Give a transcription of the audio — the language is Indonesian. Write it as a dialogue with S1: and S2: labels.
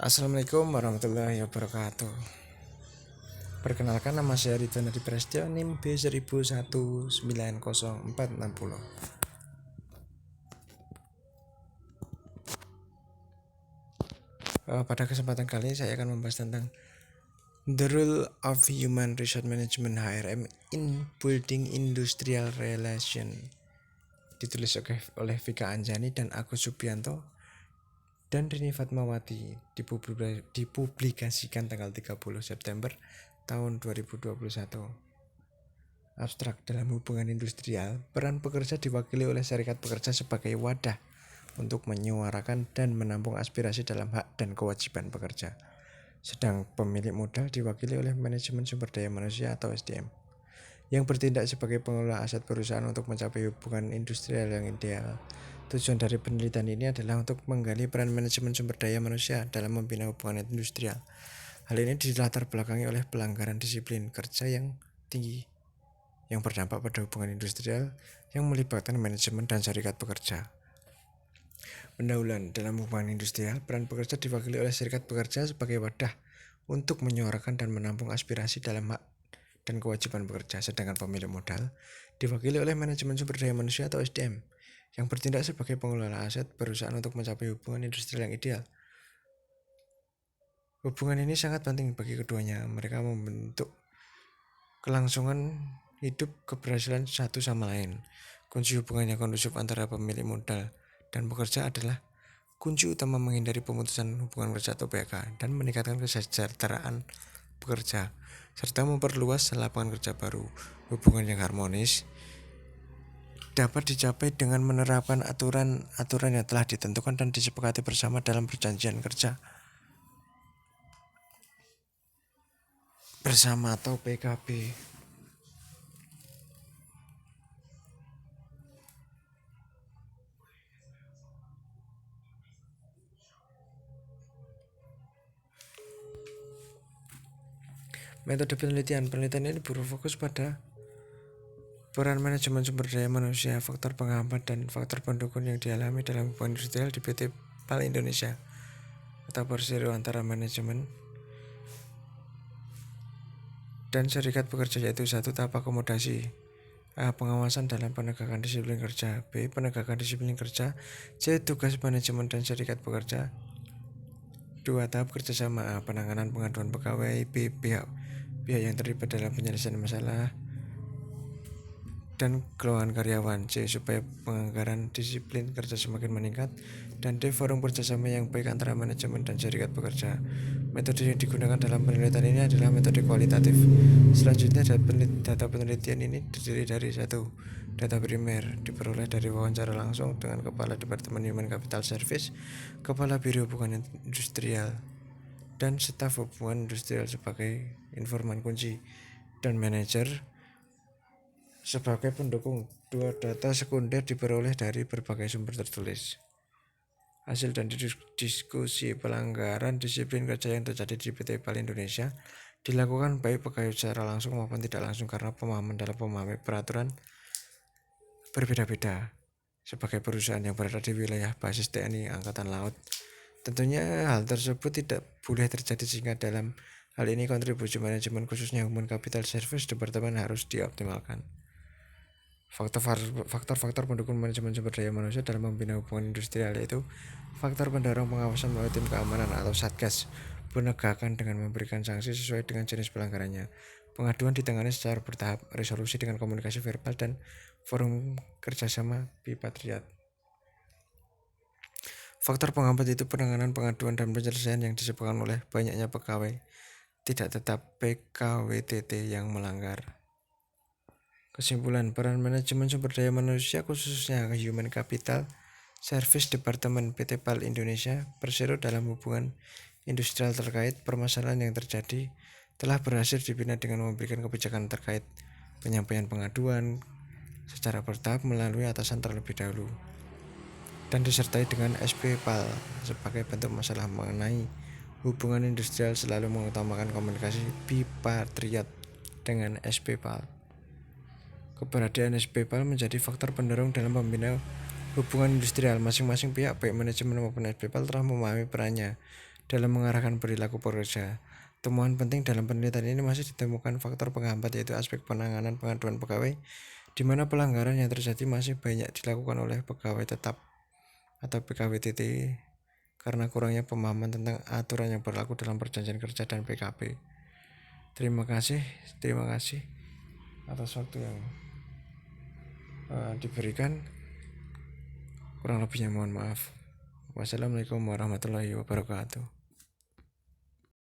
S1: Assalamualaikum warahmatullahi wabarakatuh. Perkenalkan, nama saya Ridwan Hadi Prasetyo, NIM B1190460. Pada kesempatan kali ini saya akan membahas tentang The Role of Human Resource Management (HRM) in Building Industrial Relation. Ditulis oleh Vika Anjani dan Agus Subianto dan Rini Fatmawati, dipublikasikan tanggal 30 September tahun 2021. Abstrak: dalam hubungan industrial, peran pekerja diwakili oleh serikat pekerja sebagai wadah untuk menyuarakan dan menampung aspirasi dalam hak dan kewajiban pekerja. Sedang pemilik modal diwakili oleh manajemen sumber daya manusia atau SDM, yang bertindak sebagai pengelola aset perusahaan untuk mencapai hubungan industrial yang ideal. Tujuan dari penelitian ini adalah untuk menggali peran manajemen sumber daya manusia dalam membina hubungan industrial. Hal ini dilatar belakangi oleh pelanggaran disiplin kerja yang tinggi yang berdampak pada hubungan industrial yang melibatkan manajemen dan serikat pekerja. Pendahuluan: dalam hubungan industrial, peran pekerja diwakili oleh serikat pekerja sebagai wadah untuk menyuarakan dan menampung aspirasi dalam hak dan kewajiban pekerja, sedangkan pemilik modal diwakili oleh manajemen sumber daya manusia atau SDM, yang bertindak sebagai pengelola aset perusahaan untuk mencapai hubungan industrial yang ideal. Hubungan ini sangat penting bagi keduanya. Mereka membentuk kelangsungan hidup keberhasilan satu sama lain. Kunci hubungan yang kondusif antara pemilik modal dan pekerja adalah kunci utama menghindari pemutusan hubungan kerja atau PHK dan meningkatkan kesejahteraan pekerja, serta memperluas lapangan kerja baru. Hubungan yang harmonis dapat dicapai dengan menerapkan aturan-aturan yang telah ditentukan dan disepakati bersama dalam perjanjian kerja bersama atau PKB. Metode penelitian ini berfokus pada peran manajemen sumber daya manusia, faktor penghambat dan faktor pendukung yang dialami dalam hubungan industrial di PT PAL Indonesia atau Persero antara manajemen dan serikat pekerja, yaitu 1. Tahap akomodasi. A. Pengawasan dalam penegakan disiplin kerja. B. Penegakan disiplin kerja. C. Tugas manajemen dan serikat pekerja. 2. Tahap kerjasama. A. Penanganan pengaduan pegawai. B. Pihak yang terlibat dalam penyelesaian masalah dan keluhan karyawan. C. Supaya penganggaran disiplin kerja semakin meningkat. Dan D. Forum kerjasama yang baik antara manajemen dan serikat pekerja. Metode yang digunakan dalam penelitian ini adalah metode kualitatif. Selanjutnya, data penelitian ini terdiri dari 1. Data primer diperoleh dari wawancara langsung dengan Kepala Departemen Human Capital Service, Kepala Biro Hubungan Industrial, dan staf hubungan industrial sebagai informan kunci, dan manajer sebagai pendukung. 2. Data sekunder diperoleh dari berbagai sumber tertulis. Hasil dan diskusi pelanggaran disiplin kerja yang terjadi di PT PAL Indonesia dilakukan baik pegawai secara langsung maupun tidak langsung karena pemahaman dalam memahami peraturan berbeda-beda. Sebagai perusahaan yang berada di wilayah basis TNI Angkatan Laut, tentunya hal tersebut tidak boleh terjadi, sehingga dalam hal ini kontribusi manajemen khususnya Human Capital Service Departemen harus dioptimalkan. Faktor-faktor pendukung manajemen sumber daya manusia dalam membina hubungan industrial yaitu faktor pendorong pengawasan melalui tim keamanan atau Satgas, penegakan dengan memberikan sanksi sesuai dengan jenis pelanggarannya, pengaduan ditangani secara bertahap, resolusi dengan komunikasi verbal, dan forum kerjasama bipatriat. Faktor penghambat itu penanganan pengaduan dan penyelesaian yang disebabkan oleh banyaknya pegawai tidak tetap PKWTT yang melanggar. Kesimpulan: peran manajemen sumber daya manusia khususnya Human Capital Service Departemen PT PAL Indonesia Persero dalam hubungan industrial terkait permasalahan yang terjadi telah berhasil dibina dengan memberikan kebijakan terkait penyampaian pengaduan secara bertahap melalui atasan terlebih dahulu, dan disertai dengan SP PAL sebagai bentuk masalah mengenai hubungan industrial selalu mengutamakan komunikasi bipatriat dengan SP PAL. Keberadaan SP PAL menjadi faktor pendorong dalam membina hubungan industrial. Masing-masing pihak baik manajemen maupun SP PAL telah memahami perannya dalam mengarahkan perilaku pekerja. Temuan penting dalam penelitian ini masih ditemukan faktor penghambat, yaitu aspek penanganan pengaduan pegawai, di mana pelanggaran yang terjadi masih banyak dilakukan oleh pegawai tetap atau PKWTT karena kurangnya pemahaman tentang aturan yang berlaku dalam perjanjian kerja dan PKB. Terima kasih atas waktu yang diberikan. Kurang lebihnya mohon maaf. Wassalamualaikum warahmatullahi wabarakatuh.